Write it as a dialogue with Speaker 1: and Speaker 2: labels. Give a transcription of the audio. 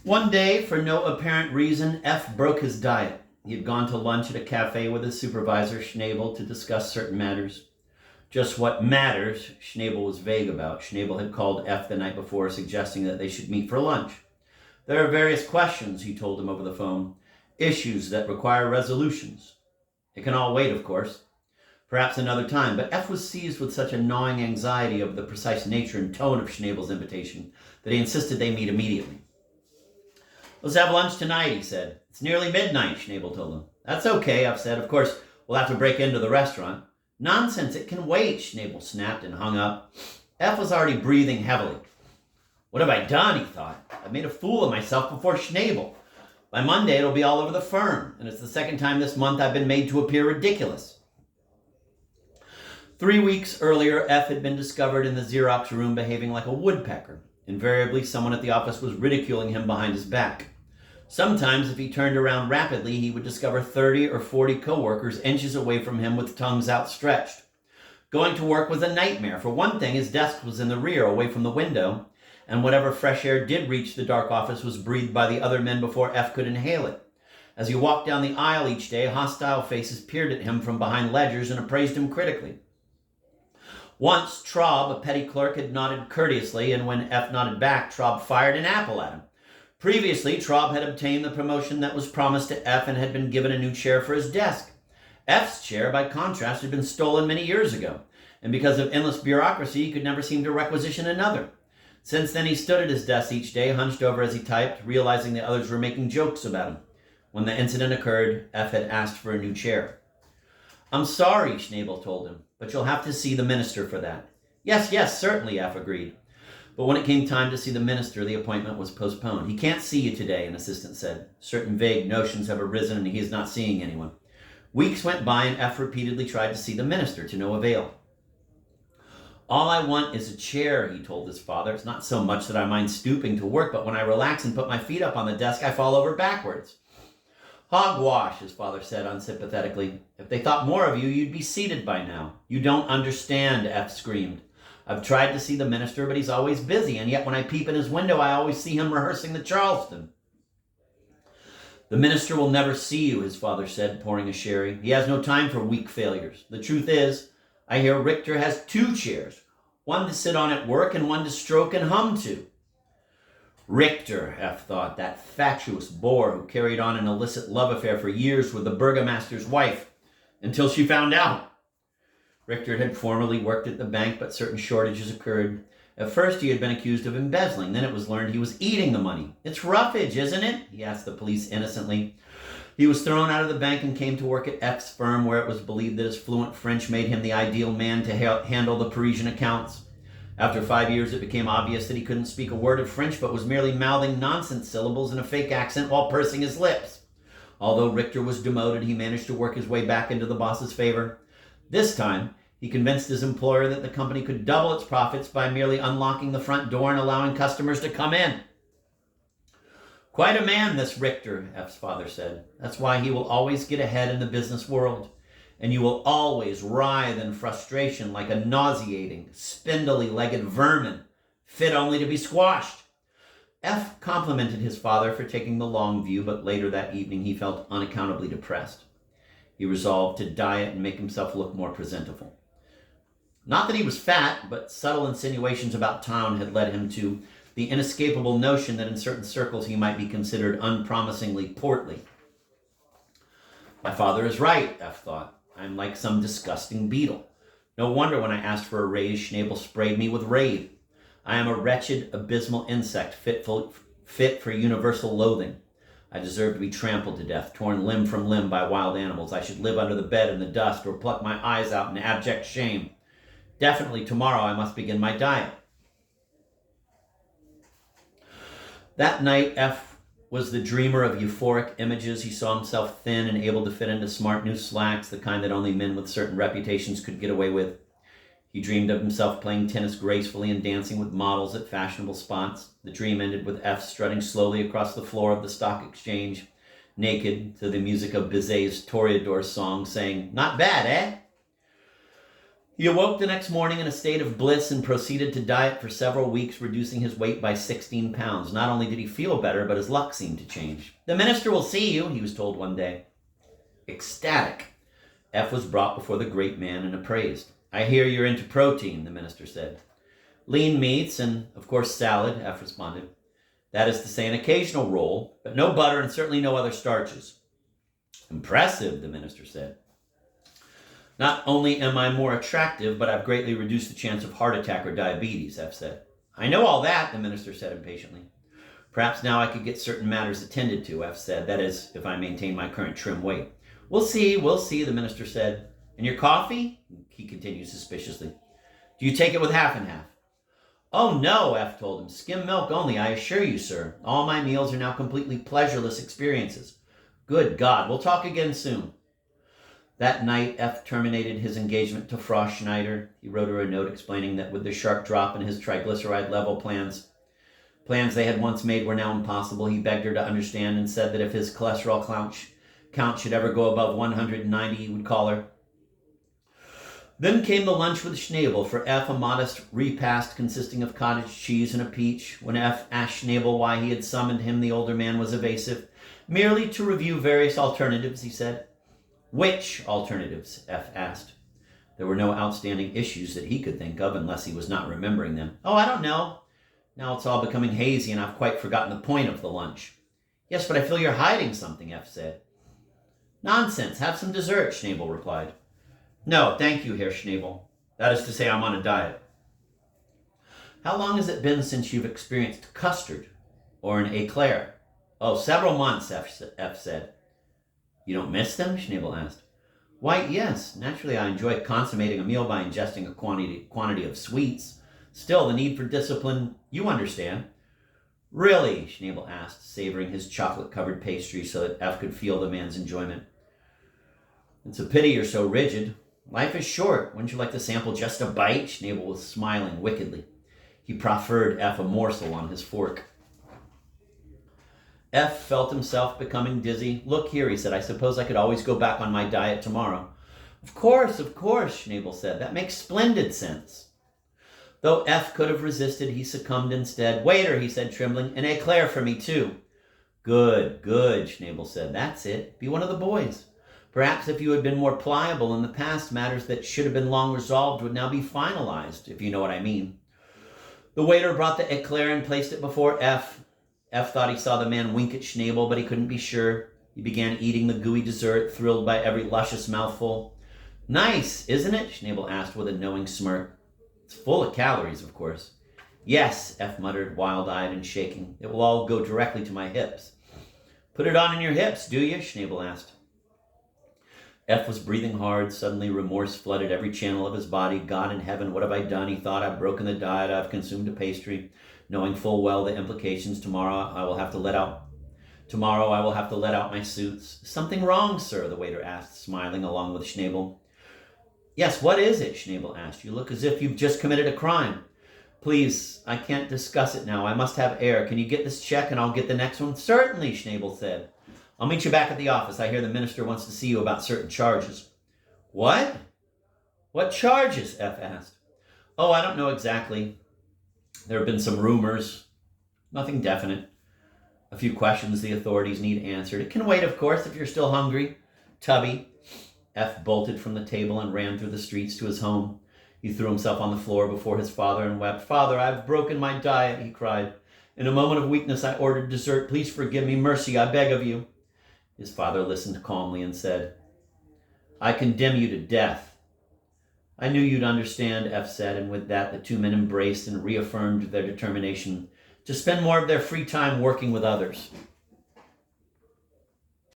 Speaker 1: One day, for no apparent reason, F broke his diet. He had gone to lunch at a cafe with his supervisor, Schnabel, to discuss certain matters. Just what matters, Schnabel was vague about. Schnabel had called F the night before, suggesting that they should meet for lunch. There are various questions, he told him over the phone. Issues that require resolutions. It can all wait, of course. Perhaps another time, but F was seized with such a gnawing anxiety over the precise nature and tone of Schnabel's invitation that he insisted they meet immediately. Let's have lunch tonight, he said. It's nearly midnight, Schnabel told him. That's okay, F said. Of course, we'll have to break into the restaurant. Nonsense, it can wait, Schnabel snapped and hung up. F was already breathing heavily. What have I done, he thought. I've made a fool of myself before Schnabel. By Monday, it'll be all over the firm, and it's the second time this month I've been made to appear ridiculous. 3 weeks earlier, F had been discovered in the Xerox room behaving like a woodpecker. Invariably, someone at the office was ridiculing him behind his back. Sometimes, if he turned around rapidly, he would discover 30 or 40 coworkers inches away from him with tongues outstretched. Going to work was a nightmare. For one thing, his desk was in the rear, away from the window, and whatever fresh air did reach the dark office was breathed by the other men before F could inhale it. As he walked down the aisle each day, hostile faces peered at him from behind ledgers and appraised him critically. Once, Traub, a petty clerk, had nodded courteously, and when F nodded back, Traub fired an apple at him. Previously, Traub had obtained the promotion that was promised to F and had been given a new chair for his desk. F's chair, by contrast, had been stolen many years ago, and because of endless bureaucracy, he could never seem to requisition another. Since then, he stood at his desk each day, hunched over as he typed, realizing the others were making jokes about him. When the incident occurred, F had asked for a new chair. I'm sorry, Schnabel told him, but you'll have to see the minister for that. Yes, certainly, F agreed. But when it came time to see the minister, the appointment was postponed. He can't see you today, an assistant said. Certain vague notions have arisen and he is not seeing anyone. Weeks went by and F repeatedly tried to see the minister, to no avail. All I want is a chair, he told his father. It's not so much that I mind stooping to work, but when I relax and put my feet up on the desk, I fall over backwards. Hogwash, his father said unsympathetically. If they thought more of you, you'd be seated by now. You don't understand, F screamed. I've tried to see the minister, but he's always busy, and yet when I peep in his window, I always see him rehearsing the Charleston. The minister will never see you, his father said, pouring a sherry. He has no time for weak failures. The truth is, I hear Richter has 2 chairs, one to sit on at work and one to stroke and hum to. Richter, F thought, that fatuous bore who carried on an illicit love affair for years with the burgomaster's wife, until she found out. Richter had formerly worked at the bank, but certain shortages occurred. At first, he had been accused of embezzling. Then it was learned he was eating the money. It's roughage, isn't it? He asked the police innocently. He was thrown out of the bank and came to work at F's firm, where it was believed that his fluent French made him the ideal man to handle the Parisian accounts. After 5 years, it became obvious that he couldn't speak a word of French, but was merely mouthing nonsense syllables in a fake accent while pursing his lips. Although Richter was demoted, he managed to work his way back into the boss's favor. This time, he convinced his employer that the company could double its profits by merely unlocking the front door and allowing customers to come in. Quite a man, this Richter, F's father said. That's why he will always get ahead in the business world. And you will always writhe in frustration like a nauseating, spindly-legged vermin, fit only to be squashed. F complimented his father for taking the long view, but later that evening he felt unaccountably depressed. He resolved to diet and make himself look more presentable. Not that he was fat, but subtle insinuations about town had led him to the inescapable notion that in certain circles he might be considered unpromisingly portly. My father is right, F thought. I'm like some disgusting beetle. No wonder when I asked for a raise, Schnabel sprayed me with rave. I am a wretched, abysmal insect fit for universal loathing. I deserve to be trampled to death, torn limb from limb by wild animals. I should live under the bed in the dust or pluck my eyes out in abject shame. Definitely tomorrow I must begin my diet. That night, F was the dreamer of euphoric images. He saw himself thin and able to fit into smart new slacks, the kind that only men with certain reputations could get away with. He dreamed of himself playing tennis gracefully and dancing with models at fashionable spots. The dream ended with F strutting slowly across the floor of the stock exchange, naked, to the music of Bizet's Toreador song, saying, "Not bad, eh?" He awoke the next morning in a state of bliss and proceeded to diet for several weeks, reducing his weight by 16 pounds. Not only did he feel better, but his luck seemed to change. "The minister will see you," he was told one day. Ecstatic, F was brought before the great man and appraised. "I hear you're into protein," the minister said. "Lean meats and, of course, salad," F responded. "That is to say, an occasional roll, but no butter and certainly no other starches." "Impressive," the minister said. "Not only am I more attractive, but I've greatly reduced the chance of heart attack or diabetes," F said. "I know all that," the minister said impatiently. "Perhaps now I could get certain matters attended to," F said. "That is, if I maintain my current trim weight." We'll see, the minister said. "And your coffee?" he continued suspiciously. "Do you take it with half and half?" "Oh, no," F told him. "Skim milk only, I assure you, sir. All my meals are now completely pleasureless experiences." "Good God, we'll talk again soon." That night, F terminated his engagement to Frost Schneider. He wrote her a note explaining that with the sharp drop in his triglyceride level, plans they had once made were now impossible. He begged her to understand and said that if his cholesterol count should ever go above 190, he would call her. Then came the lunch with Schnabel. For F, a modest repast consisting of cottage cheese and a peach. When F asked Schnabel why he had summoned him, the older man was evasive. "Merely to review various alternatives," he said. "Which alternatives?" F asked. There were no outstanding issues that he could think of, unless he was not remembering them. "Oh, I don't know. Now it's all becoming hazy and I've quite forgotten the point of the lunch." "Yes, but I feel you're hiding something," F said. "Nonsense. Have some dessert," Schnabel replied. "No, thank you, Herr Schnabel. That is to say, I'm on a diet." "How long has it been since you've experienced custard or an eclair?" "Oh, several months," F said. "You don't miss them?" Schnabel asked. "Why, yes. Naturally, I enjoy consummating a meal by ingesting a quantity of sweets. Still, the need for discipline, you understand." "Really?" Schnabel asked, savoring his chocolate-covered pastry so that F could feel the man's enjoyment. "It's a pity you're so rigid. Life is short. Wouldn't you like to sample just a bite?" Schnabel was smiling wickedly. He proffered F a morsel on his fork. F felt himself becoming dizzy. "Look here," he said, "I suppose I could always go back on my diet tomorrow." Of course, Schnabel said. "That makes splendid sense." Though F could have resisted, he succumbed instead. "Waiter," he said, trembling, "an eclair for me, too." Good, Schnabel said. "That's it. Be one of the boys. Perhaps if you had been more pliable in the past, matters that should have been long resolved would now be finalized, if you know what I mean." The waiter brought the eclair and placed it before F. F thought he saw the man wink at Schnabel, but he couldn't be sure. He began eating the gooey dessert, thrilled by every luscious mouthful. "Nice, isn't it?" Schnabel asked with a knowing smirk. "It's full of calories, of course." "Yes," F muttered, wild-eyed and shaking. "It will all go directly to my hips." "Put it on in your hips, do you?" Schnabel asked. F was breathing hard. Suddenly remorse flooded every channel of his body. "God in heaven, what have I done?" he thought. "I've broken the diet. I've consumed a pastry, knowing full well the implications. Tomorrow I will have to let out my suits." "Something wrong, sir?" the waiter asked, smiling along with Schnabel. "Yes, what is it?" Schnabel asked. "You look as if you've just committed a crime." "Please, I can't discuss it now. I must have air. Can you get this check and I'll get the next one?" "Certainly," Schnabel said. "I'll meet you back at the office. I hear the minister wants to see you about certain charges." "What? What charges?" F asked. "Oh, I don't know exactly. There have been some rumors. Nothing definite. A few questions the authorities need answered. It can wait, of course, if you're still hungry." Tubby. F bolted from the table and ran through the streets to his home. He threw himself on the floor before his father and wept. "Father, I've broken my diet," he cried. "In a moment of weakness, I ordered dessert. Please forgive me. Mercy, I beg of you." His father listened calmly and said, "I condemn you to death." "I knew you'd understand," F said, and with that the two men embraced and reaffirmed their determination to spend more of their free time working with others.